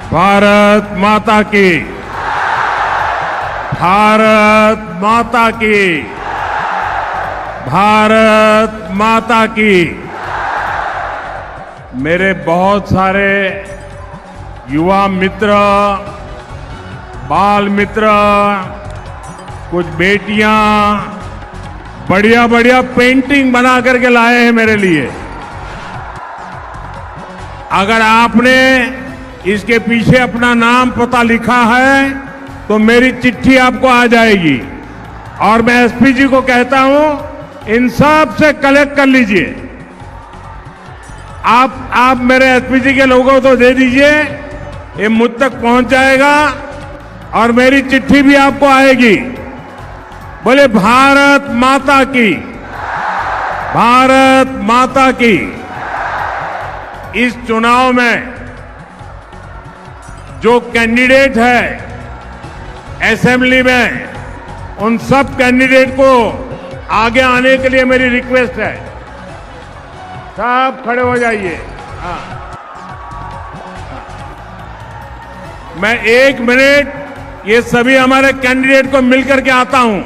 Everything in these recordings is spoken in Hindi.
भारत माता की, भारत माता की, भारत माता की। मेरे बहुत सारे युवा मित्र, बाल मित्र, कुछ बेटियां बढ़िया बढ़िया पेंटिंग बना करके लाए हैं मेरे लिए। अगर आपने इसके पीछे अपना नाम पता लिखा है तो मेरी चिट्ठी आपको आ जाएगी और मैं एसपी जी को कहता हूं इन सब से कलेक्ट कर लीजिए। आप मेरे एसपी जी के लोगों को दे दीजिए, ये मुझ तक पहुंच जाएगा और मेरी चिट्ठी भी आपको आएगी। बोले भारत माता की, भारत माता की। इस चुनाव में जो कैंडिडेट है असेंबली में, उन सब कैंडिडेट को आगे आने के लिए मेरी रिक्वेस्ट है। सब खड़े हो जाइए। हाँ। मैं 1 मिनट ये सभी हमारे कैंडिडेट को मिलकर के आता हूं।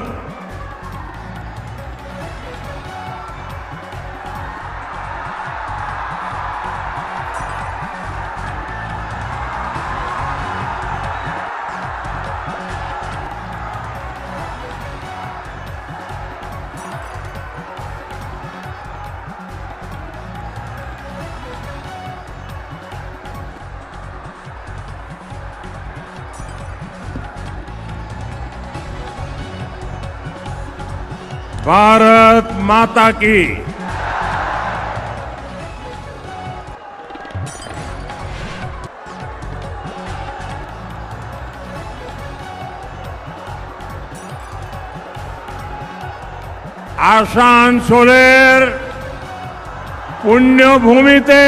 भारत माता की। आशान सोलेर पुण्यभूमिते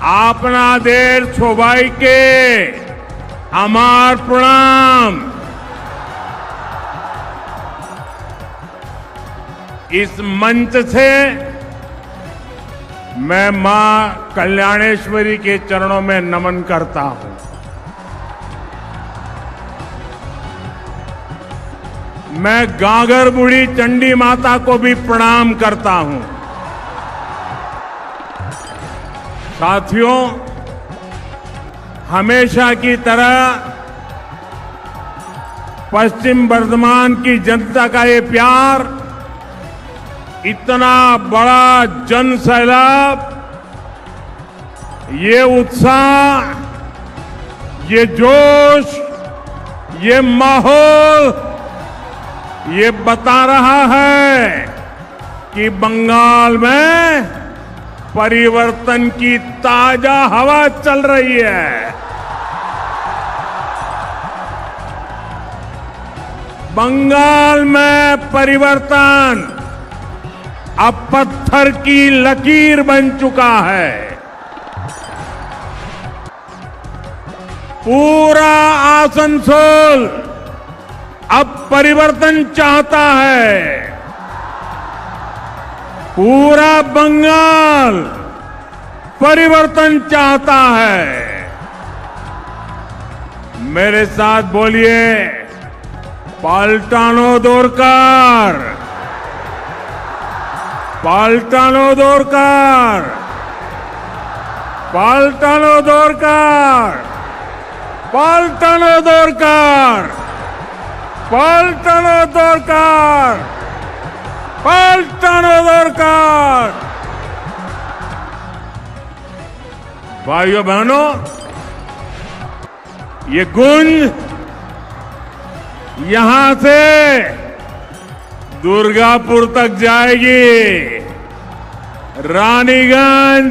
अपना देर छोबाई के अमार प्रणाम। इस मंच से मैं मां कल्याणेश्वरी के चरणों में नमन करता हूं। मैं गागर बूढ़ी चंडी माता को भी प्रणाम करता हूं। साथियों, हमेशा की तरह पश्चिम बर्धमान की जनता का ये प्यार, इतना बड़ा जन सैलाब, ये उत्साह, ये जोश, ये माहौल, ये बता रहा है कि बंगाल में परिवर्तन की ताजा हवा चल रही है। बंगाल में परिवर्तन अब पत्थर की लकीर बन चुका है। पूरा आसनसोल अब परिवर्तन चाहता है। पूरा बंगाल परिवर्तन चाहता है। मेरे साथ बोलिए, पाल्टानो दोरकार, पाल्टानो दोरकार, पाल्टानो दोरकार, पाल्टानो दोरकार, पाल्टानो दोरकार, पाल्टानो दोरकार। भाइयों बहनों, ये गुंज यहां से दुर्गापुर तक जाएगी, रानीगंज,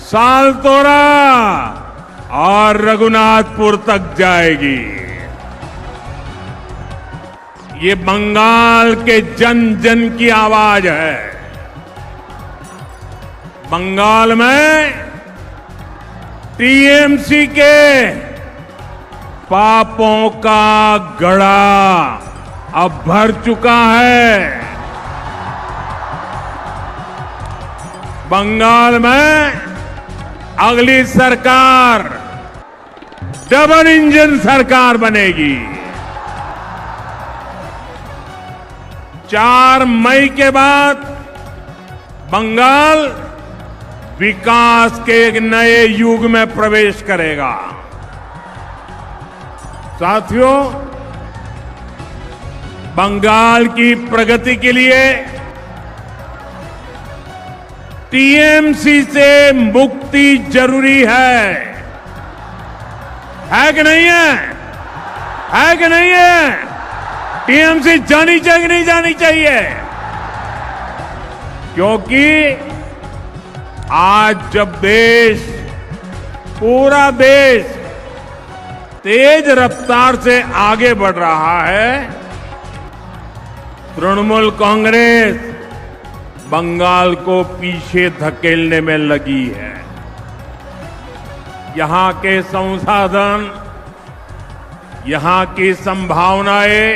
सालतोरा और रघुनाथपुर तक जाएगी। ये बंगाल के जन जन की आवाज है। बंगाल में टीएमसी के पापों का घड़ा अब भर चुका है। बंगाल में अगली सरकार डबल इंजन सरकार बनेगी। 4 मई के बाद बंगाल विकास के एक नए युग में प्रवेश करेगा। साथियों, बंगाल की प्रगति के लिए टीएमसी से मुक्ति जरूरी है कि नहीं है? है कि नहीं है? टीएमसी जानी चाहिए कि नहीं जानी चाहिए? क्योंकि आज जब पूरा देश तेज रफ्तार से आगे बढ़ रहा है, तृणमूल कांग्रेस बंगाल को पीछे धकेलने में लगी है। यहां के संसाधन, यहां की संभावनाएं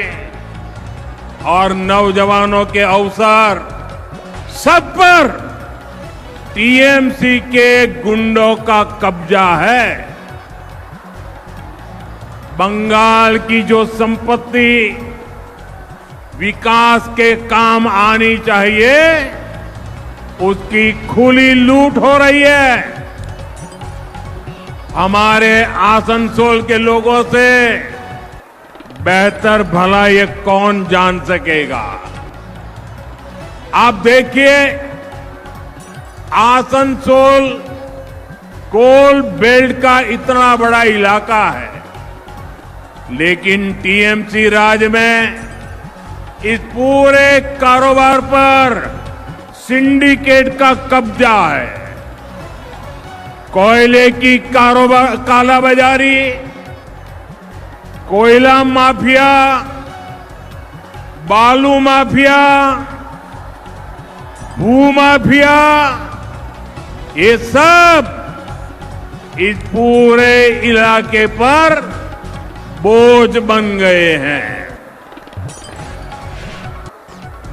और नौजवानों के अवसर सब पर टीएमसी के गुंडों का कब्जा है। बंगाल की जो संपत्ति विकास के काम आनी चाहिए, उसकी खुली लूट हो रही है। हमारे आसनसोल के लोगों से बेहतर भला ये कौन जान सकेगा? आप देखिए, आसनसोल कोल बेल्ट का इतना बड़ा इलाका है, लेकिन टीएमसी राज में इस पूरे कारोबार पर सिंडिकेट का कब्जा है। कोयले की कालाबाजारी, कोयला माफिया, बालू माफिया, भू माफिया, ये सब इस पूरे इलाके पर बोझ बन गए हैं।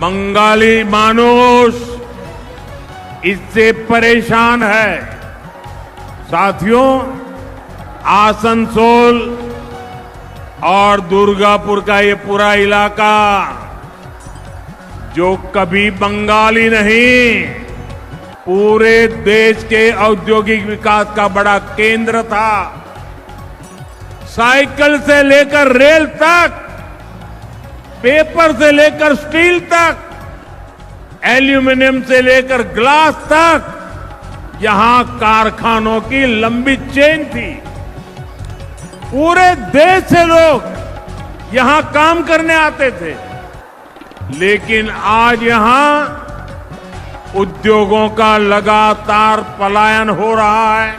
बंगाली मानुष इससे परेशान है। साथियों, आसनसोल और दुर्गापुर का ये पूरा इलाका जो कभी बंगाली नहीं, पूरे देश के औद्योगिक विकास का बड़ा केंद्र था। साइकिल से लेकर रेल तक, पेपर से लेकर स्टील तक, एल्यूमिनियम से लेकर ग्लास तक, यहां कारखानों की लंबी चेन थी। पूरे देश से लोग यहां काम करने आते थे। लेकिन आज यहां उद्योगों का लगातार पलायन हो रहा है।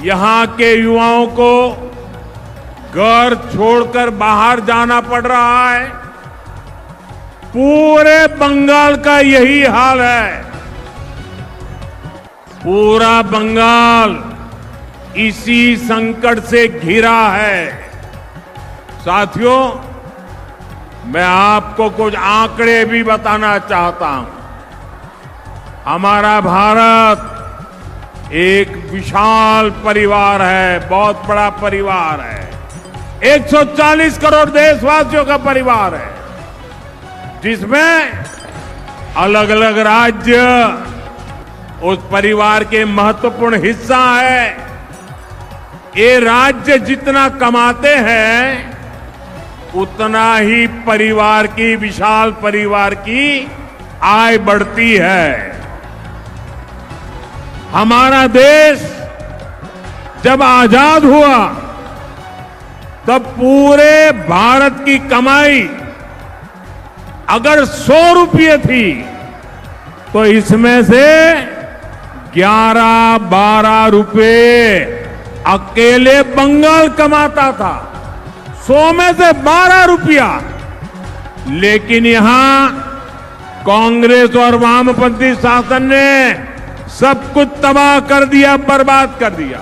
यहां के युवाओं को घर छोड़कर बाहर जाना पड़ रहा है। पूरे बंगाल का यही हाल है। पूरा बंगाल इसी संकट से घिरा है। साथियों, मैं आपको कुछ आंकड़े भी बताना चाहता हूं। हमारा भारत एक विशाल परिवार है, बहुत बड़ा परिवार है। 140 करोड़ देशवासियों का परिवार है, जिसमें अलग अलग राज्य उस परिवार के महत्वपूर्ण हिस्सा है। ये राज्य जितना कमाते हैं, उतना ही परिवार की, विशाल परिवार की आय बढ़ती है। हमारा देश जब आजाद हुआ, तब पूरे भारत की कमाई अगर 100 रुपये थी, तो इसमें से 11-12 रुपये अकेले बंगाल कमाता था। 100 में से 12 रुपया। लेकिन यहां कांग्रेस और वामपंथी शासन ने सब कुछ तबाह कर दिया, बर्बाद कर दिया।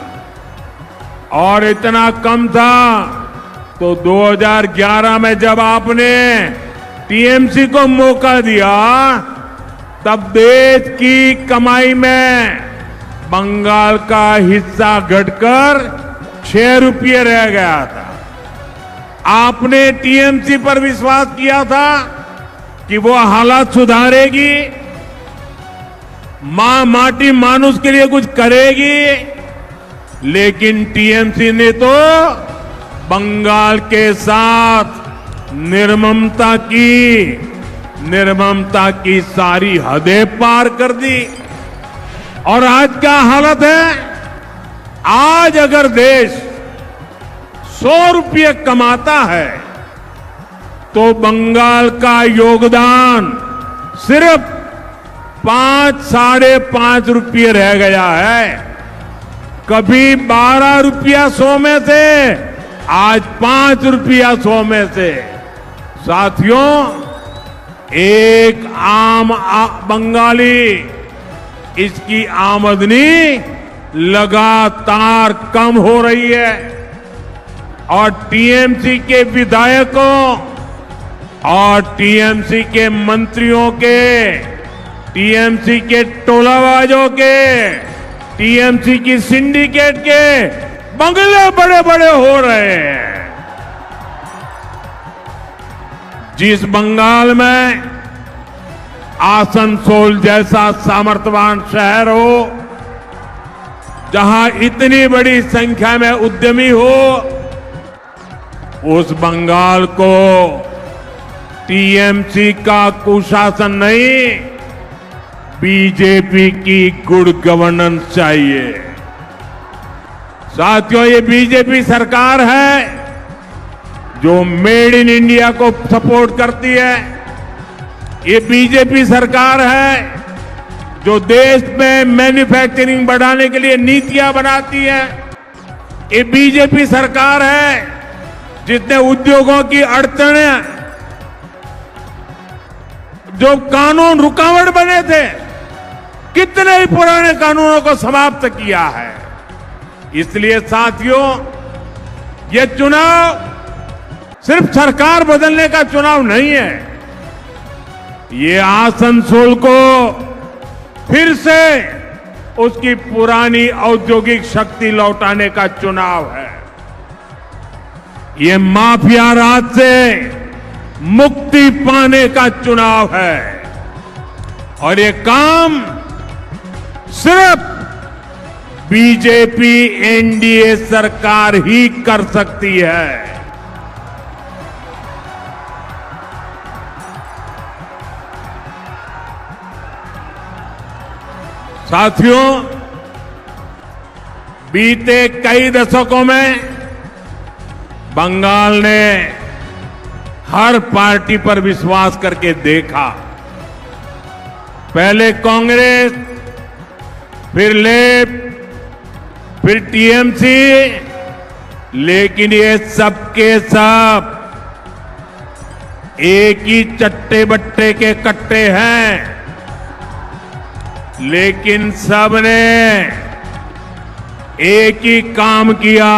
और इतना कम था तो 2011 में जब आपने टीएमसी को मौका दिया, तब देश की कमाई में बंगाल का हिस्सा घटकर 6 रुपये रह गया था। आपने टीएमसी पर विश्वास किया था कि वो हालात सुधारेगी, माटी मानुष के लिए कुछ करेगी, लेकिन टीएमसी ने तो बंगाल के साथ निर्ममता की सारी हदें पार कर दी। और आज क्या हालत है? आज अगर देश 100 रुपये कमाता है तो बंगाल का योगदान सिर्फ 5-5.5 रुपये रह गया है। कभी 12 रुपया 100 में से, आज 5 रुपया 100 में से। साथियों, एक आम बंगाली, इसकी आमदनी लगातार कम हो रही है और टीएमसी के विधायकों और टीएमसी के मंत्रियों के, टीएमसी के टोलाबाजों के, टीएमसी की सिंडिकेट के बंगले बड़े बड़े हो रहे हैं। जिस बंगाल में आसनसोल जैसा सामर्थ्यवान शहर हो, जहां इतनी बड़ी संख्या में उद्यमी हो, उस बंगाल को टीएमसी का कुशासन नहीं, बीजेपी की गुड गवर्नेंस चाहिए। साथियों, ये बीजेपी सरकार है जो मेड इन इंडिया को सपोर्ट करती है। ये बीजेपी सरकार है जो देश में मैन्युफैक्चरिंग बढ़ाने के लिए नीतियां बनाती है। ये बीजेपी सरकार है जिसने उद्योगों की अड़चनें, जो कानून रुकावट बने थे, कितने ही पुराने कानूनों को समाप्त किया है। इसलिए साथियों, ये चुनाव सिर्फ सरकार बदलने का चुनाव नहीं है, ये आसनसोल को फिर से उसकी पुरानी औद्योगिक शक्ति लौटाने का चुनाव है। ये माफिया राज से मुक्ति पाने का चुनाव है और ये काम सिर्फ बीजेपी एनडीए सरकार ही कर सकती है। साथियों, बीते कई दशकों में बंगाल ने हर पार्टी पर विश्वास करके देखा। पहले कांग्रेस, फिर लेफ्ट, फिर टीएमसी, लेकिन ये सबके सब एक ही चट्टे बट्टे के कट्टे हैं, लेकिन सबने एक ही काम किया,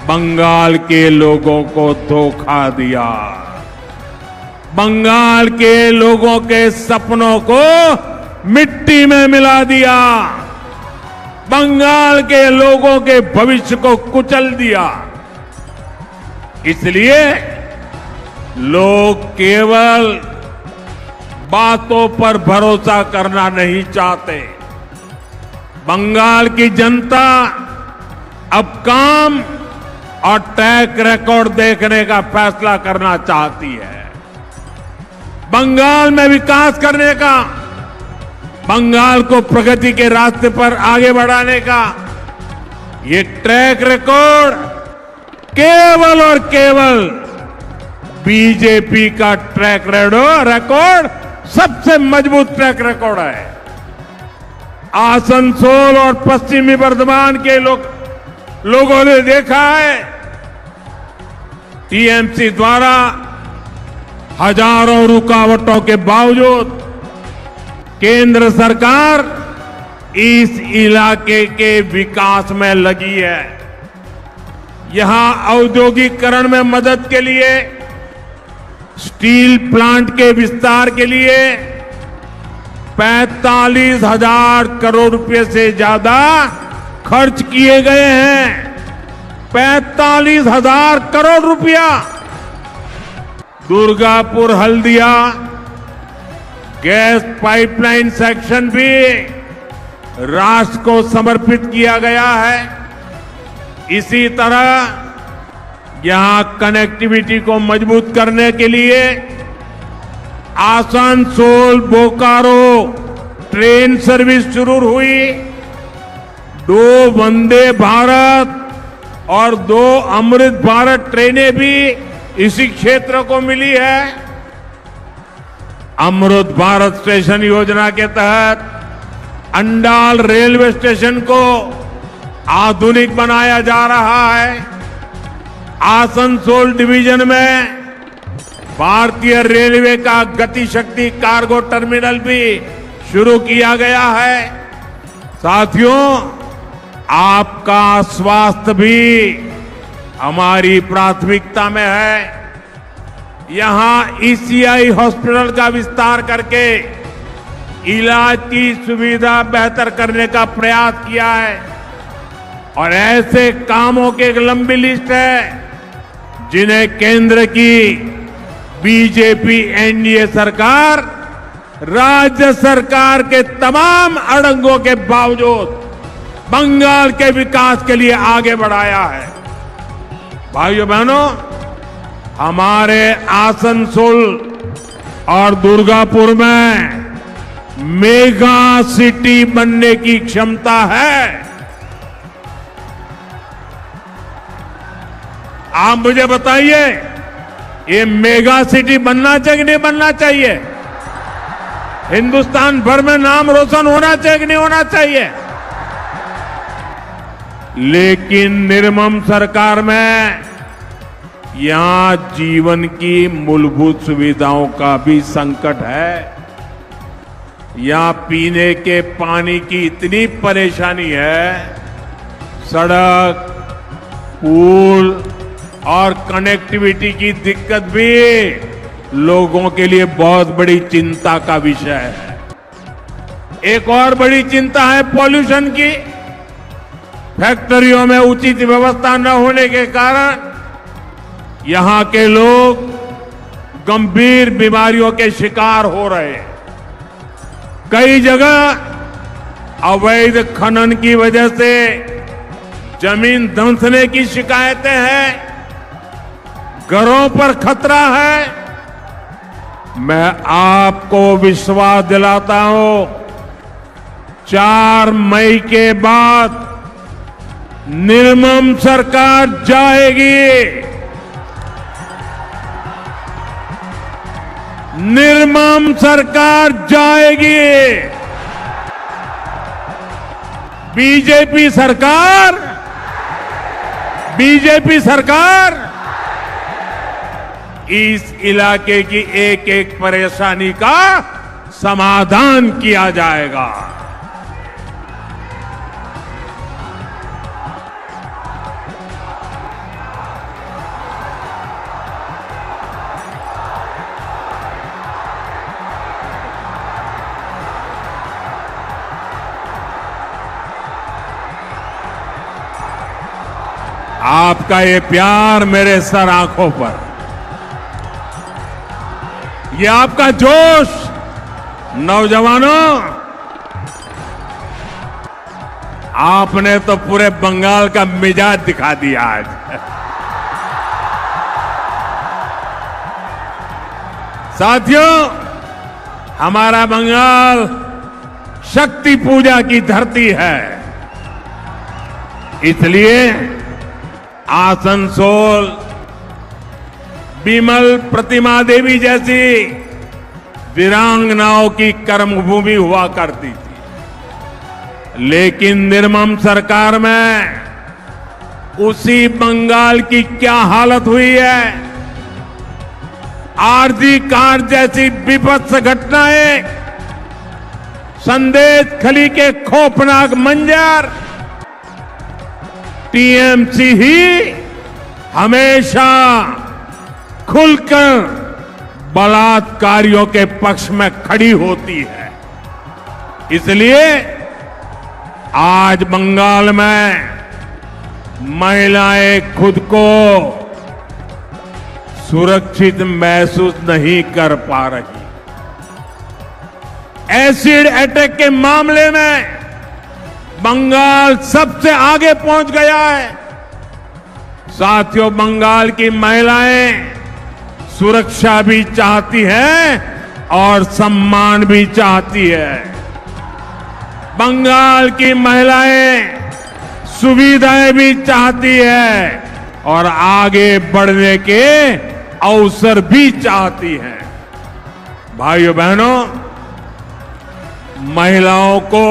बंगाल के लोगों को धोखा दिया। बंगाल के लोगों के सपनों को मिट्टी में मिला दिया, बंगाल के लोगों के भविष्य को कुचल दिया। इसलिए लोग केवल बातों पर भरोसा करना नहीं चाहते। बंगाल की जनता अब काम और ट्रैक रिकॉर्ड देखने का फैसला करना चाहती है। बंगाल में विकास करने का, बंगाल को प्रगति के रास्ते पर आगे बढ़ाने का ये ट्रैक रिकॉर्ड केवल और केवल बीजेपी का ट्रैक रिकॉर्ड सबसे मजबूत ट्रैक रिकॉर्ड है। आसनसोल और पश्चिमी बर्धमान के लोगों ने देखा है, टीएमसी द्वारा हजारों रुकावटों के बावजूद केंद्र सरकार इस इलाके के विकास में लगी है। यहां औद्योगिकरण में मदद के लिए, स्टील प्लांट के विस्तार के लिए 45,000 करोड़ रुपए से ज्यादा खर्च किए गए हैं। 45,000 करोड़ रुपया। Durgapur Haldia gas pipeline section भी राष्ट्र को समर्पित किया गया है। इसी तरह यहां कनेक्टिविटी को मजबूत करने के लिए आसनसोल बोकारो ट्रेन सर्विस शुरू हुई। 2 वंदे भारत और 2 अमृत भारत ट्रेनें भी इसी क्षेत्र को मिली है। अमृत भारत स्टेशन योजना के तहत अंडाल रेलवे स्टेशन को आधुनिक बनाया जा रहा है। आसनसोल डिवीजन में भारतीय रेलवे का गति शक्ति कार्गो टर्मिनल भी शुरू किया गया है। साथियों, आपका स्वास्थ्य भी हमारी प्राथमिकता में है। यहां ईसीआई हॉस्पिटल का विस्तार करके इलाज की सुविधा बेहतर करने का प्रयास किया है और ऐसे कामों की एक लंबी लिस्ट है जिन्हें केंद्र की बीजेपी एनडीए सरकार राज्य सरकार के तमाम अड़ंगों के बावजूद बंगाल के विकास के लिए आगे बढ़ाया है। भाइयों बहनों, हमारे आसनसोल और दुर्गापुर में मेगा सिटी बनने की क्षमता है। आप मुझे बताइए, ये मेगा सिटी बनना चाहिए कि नहीं बनना चाहिए? हिंदुस्तान भर में नाम रोशन होना चाहिए कि नहीं होना चाहिए? लेकिन निर्मम सरकार में यहां जीवन की मूलभूत सुविधाओं का भी संकट है। यहां पीने के पानी की इतनी परेशानी है, सड़क, पुल और कनेक्टिविटी की दिक्कत भी लोगों के लिए बहुत बड़ी चिंता का विषय है। एक और बड़ी चिंता है पॉल्यूशन की। फैक्ट्रियों में उचित व्यवस्था न होने के कारण यहां के लोग गंभीर बीमारियों के शिकार हो रहे हैं। कई जगह अवैध खनन की वजह से जमीन धंसने की शिकायतें हैं, घरों पर खतरा है। मैं आपको विश्वास दिलाता हूं, 4 मई के बाद निर्मम सरकार जाएगी। निर्मम सरकार जाएगी। बीजेपी सरकार इस इलाके की एक एक परेशानी का समाधान किया जाएगा। आपका ये प्यार मेरे सर आंखों पर, ये आपका जोश, नौजवानों, आपने तो पूरे बंगाल का मिजाज दिखा दिया आज। साथियों, हमारा बंगाल शक्ति पूजा की धरती है। इसलिए आसनसोल बिमल प्रतिमा देवी जैसी वीरांगनाओं की कर्मभूमि हुआ करती थी। लेकिन निर्मम सरकार में उसी बंगाल की क्या हालत हुई है। आरजी कार जैसी विभत्स घटनाएं, संदेश खली के खौफनाक मंजर, टीएमसी ही हमेशा खुलकर बलात्कारियों के पक्ष में खड़ी होती है। इसलिए आज बंगाल में महिलाएं खुद को सुरक्षित महसूस नहीं कर पा रही। एसिड अटैक के मामले में बंगाल सबसे आगे पहुंच गया है। साथियों, बंगाल की महिलाएं सुरक्षा भी चाहती हैं और सम्मान भी चाहती है। बंगाल की महिलाएं सुविधाएं भी चाहती है और आगे बढ़ने के अवसर भी चाहती हैं। भाइयों बहनों, महिलाओं को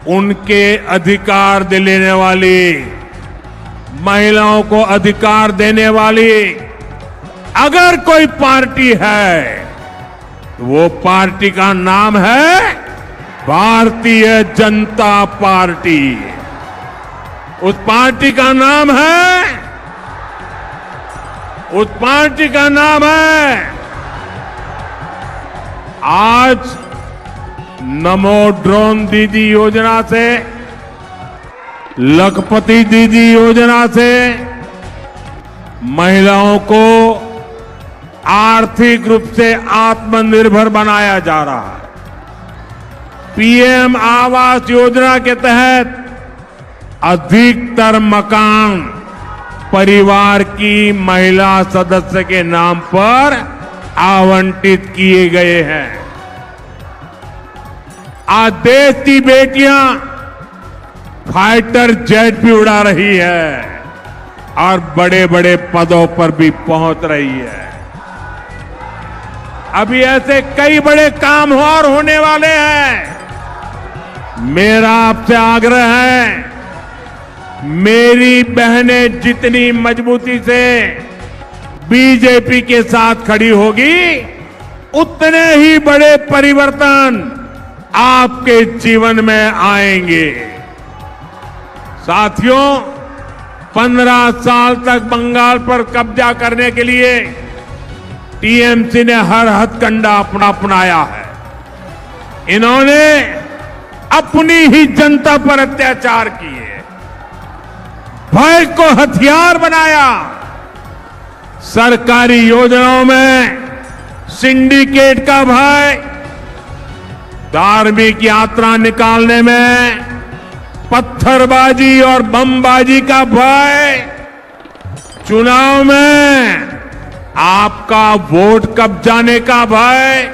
उनके अधिकार दिलाने वाली, महिलाओं को अधिकार देने वाली अगर कोई पार्टी है तो वो पार्टी का नाम है भारतीय जनता पार्टी। उस पार्टी का नाम है आज नमो ड्रोन दीदी योजना से, लखपति दीदी योजना से महिलाओं को आर्थिक रूप से आत्मनिर्भर बनाया जा रहा है। पीएम आवास योजना के तहत अधिकतर मकान परिवार की महिला सदस्य के नाम पर आवंटित किए गए हैं। आज देश की बेटियां फाइटर जेट भी उड़ा रही है और बड़े बड़े पदों पर भी पहुंच रही है। अभी ऐसे कई बड़े काम और होने वाले हैं। मेरा आपसे आग्रह है, मेरी बहनें जितनी मजबूती से बीजेपी के साथ खड़ी होगी, उतने ही बड़े परिवर्तन आपके जीवन में आएंगे। साथियों, 15 साल तक बंगाल पर कब्जा करने के लिए टीएमसी ने हर हथकंडा अपनाया है। इन्होंने अपनी ही जनता पर अत्याचार किए, भय को हथियार बनाया, सरकारी योजनाओं में सिंडिकेट का भय, धार्मिक यात्रा निकालने में पत्थरबाजी और बमबाजी का भय, चुनाव में आपका वोट कब जाने का भय,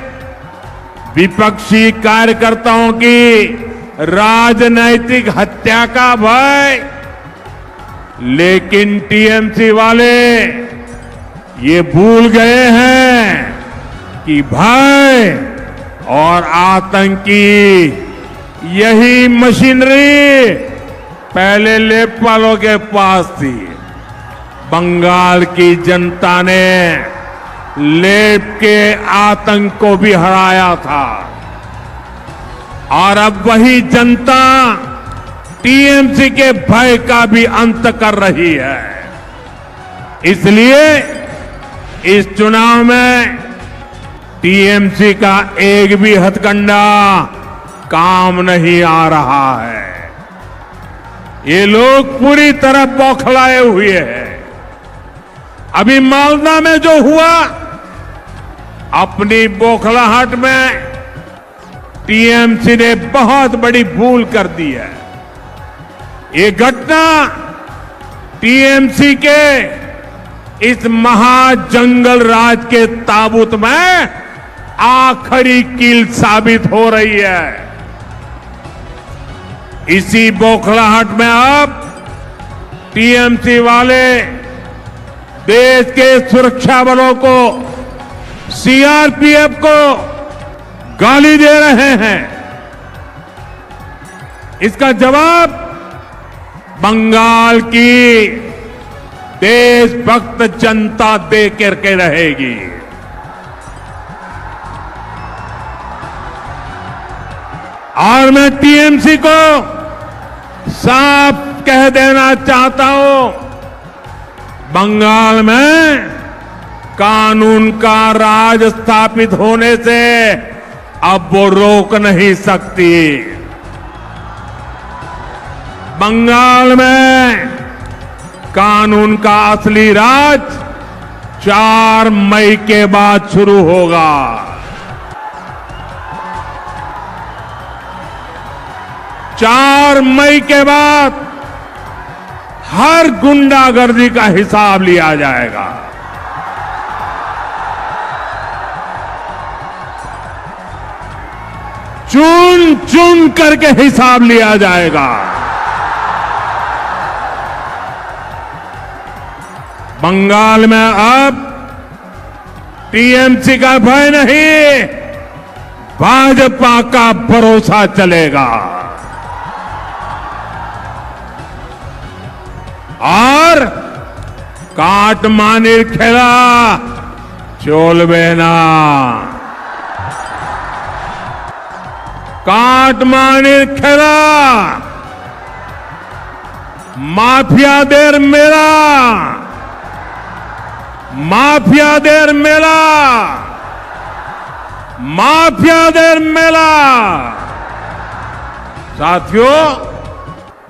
विपक्षी कार्यकर्ताओं की राजनैतिक हत्या का भय। लेकिन टीएमसी वाले ये भूल गए हैं कि भय और आतंकी यही मशीनरी पहले लेपपालों के पास थी। बंगाल की जनता ने लेप के आतंक को भी हराया था और अब वही जनता टीएमसी के भय का भी अंत कर रही है। इसलिए इस चुनाव में टीएमसी का एक भी हथकंडा काम नहीं आ रहा है। ये लोग पूरी तरह बौखलाए हुए हैं। अभी मालदा में जो हुआ, अपनी बौखलाहट में टीएमसी ने बहुत बड़ी भूल कर दी है। ये घटना टीएमसी के इस महाजंगल राज के ताबूत में आखिरी कील साबित हो रही है। इसी बौखलाहट में अब टीएमसी वाले देश के सुरक्षा बलों को, सीआरपीएफ को गाली दे रहे हैं। इसका जवाब बंगाल की देशभक्त जनता दे करके रहेगी। और मैं टीएमसी को साफ कह देना चाहता हूं, बंगाल में कानून का राज स्थापित होने से अब वो रोक नहीं सकती। बंगाल में कानून का असली राज 4 मई के बाद शुरू होगा। 4 मई के बाद हर गुंडागर्दी का हिसाब लिया जाएगा। चुन चुन करके हिसाब लिया जाएगा। बंगाल में अब टीएमसी का भय नहीं, भाजपा का भरोसा चलेगा। और काटमानी खेला चोलबेना, काटमानी खेला माफियादेर मेला, माफियादेर मेला, माफियादेर मेला। साथियों,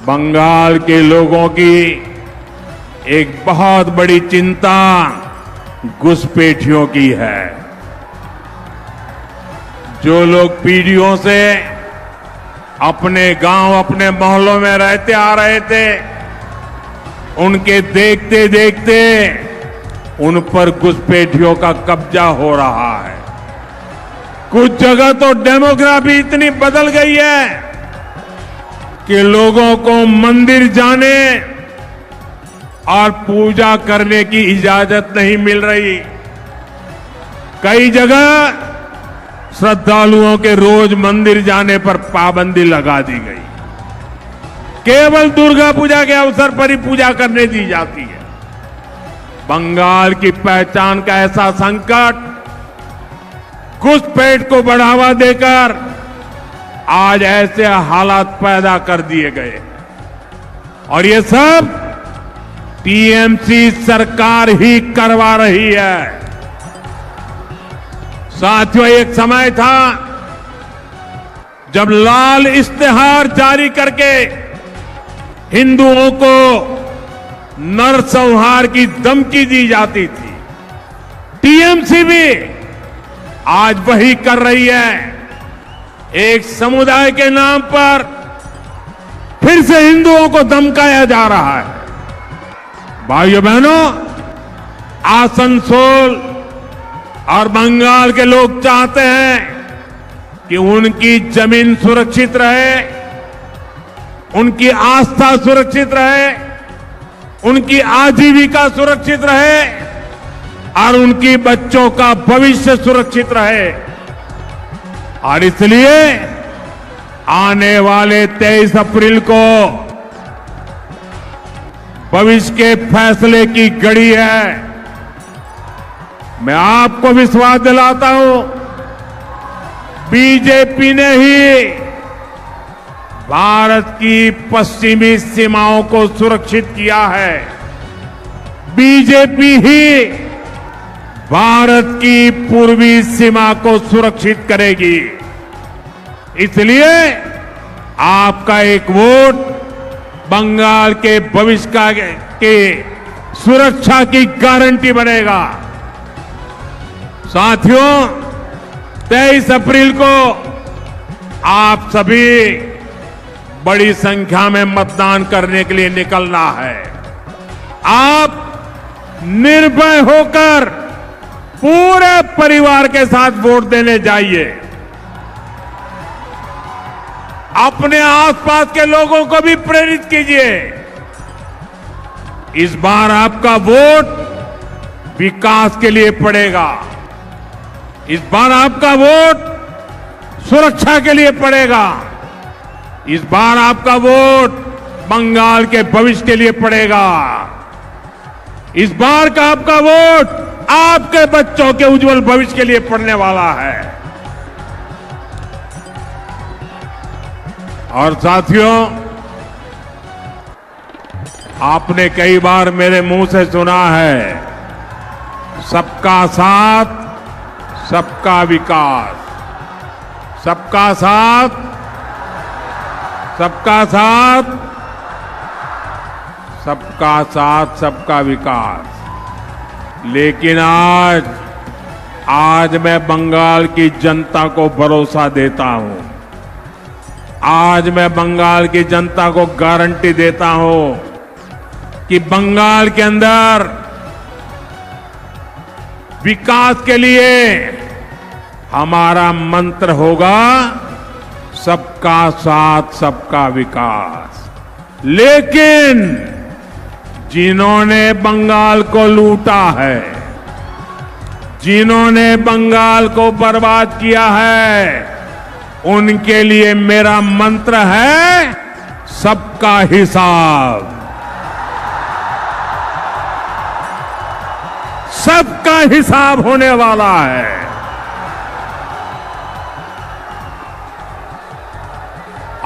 बंगाल के लोगों की एक बहुत बड़ी चिंता घुसपैठियों की है। जो लोग पीढ़ियों से अपने गांव, अपने मोहल्लों में रहते आ रहे थे, उनके देखते देखते उन पर घुसपैठियों का कब्जा हो रहा है। कुछ जगह तो डेमोग्राफी इतनी बदल गई है कि लोगों को मंदिर जाने और पूजा करने की इजाजत नहीं मिल रही। कई जगह श्रद्धालुओं के रोज मंदिर जाने पर पाबंदी लगा दी गई। केवल दुर्गा पूजा के अवसर पर ही पूजा करने दी जाती है। बंगाल की पहचान का ऐसा संकट घुसपैठ को बढ़ावा देकर आज ऐसे हालात पैदा कर दिए गए। और ये सब टीएमसी सरकार ही करवा रही है। साथियों, एक समय था जब लाल इश्तेहार जारी करके हिंदुओं को नरसंहार की धमकी दी जाती थी। टीएमसी भी आज वही कर रही है। एक समुदाय के नाम पर फिर से हिंदुओं को धमकाया जा रहा है। भाइयों बहनों, आसनसोल और बंगाल के लोग चाहते हैं कि उनकी जमीन सुरक्षित रहे, उनकी आस्था सुरक्षित रहे, उनकी आजीविका सुरक्षित रहे और उनकी बच्चों का भविष्य सुरक्षित रहे। और इसलिए आने वाले 23 अप्रैल को भविष्य के फैसले की घड़ी है। मैं आपको विश्वास दिलाता हूं, बीजेपी ने ही भारत की पश्चिमी सीमाओं को सुरक्षित किया है। बीजेपी ही भारत की पूर्वी सीमा को सुरक्षित करेगी। इसलिए आपका एक वोट बंगाल के भविष्य के सुरक्षा की गारंटी बनेगा। साथियों, 23 अप्रैल को आप सभी बड़ी संख्या में मतदान करने के लिए निकलना है। आप निर्भय होकर पूरे परिवार के साथ वोट देने जाइए। अपने आसपास के लोगों को भी प्रेरित कीजिए। इस बार आपका वोट विकास के लिए पड़ेगा। इस बार आपका वोट सुरक्षा के लिए पड़ेगा। इस बार आपका वोट बंगाल के भविष्य के लिए पड़ेगा। इस बार का आपका वोट आपके बच्चों के उज्जवल भविष्य के लिए पड़ने वाला है। और साथियों, आपने कई बार मेरे मुंह से सुना है, सबका साथ सबका विकास। सबका साथ, सबका साथ, सबका साथ, सबका विकास। लेकिन आज मैं बंगाल की जनता को भरोसा देता हूं, आज मैं बंगाल की जनता को गारंटी देता हूं कि बंगाल के अंदर विकास के लिए हमारा मंत्र होगा सबका साथ, सबका विकास। लेकिन जिन्होंने बंगाल को लूटा है, जिन्होंने बंगाल को बर्बाद किया है, उनके लिए मेरा मंत्र है सबका हिसाब। सबका हिसाब होने वाला है।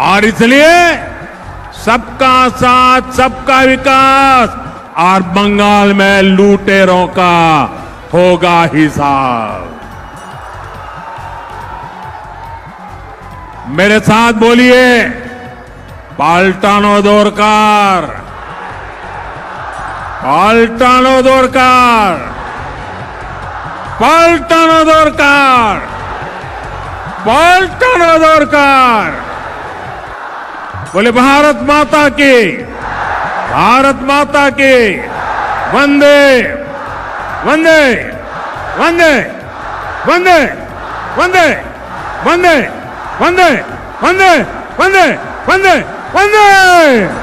और इसलिए सबका साथ, सबका विकास और बंगाल में लूटेरों का होगा हिसाब। मेरे साथ बोलिए, पाल्टानो दोरकार, पाल्टानो दोरकार, पाल्टानो दोरकार, पाल्टानो दोरकार। बोले भारत माता की, भारत माता की, वंदे वंदे वंदे वंदे वंदे वंदे वंदे वंदे वंदे वंदे वंदे।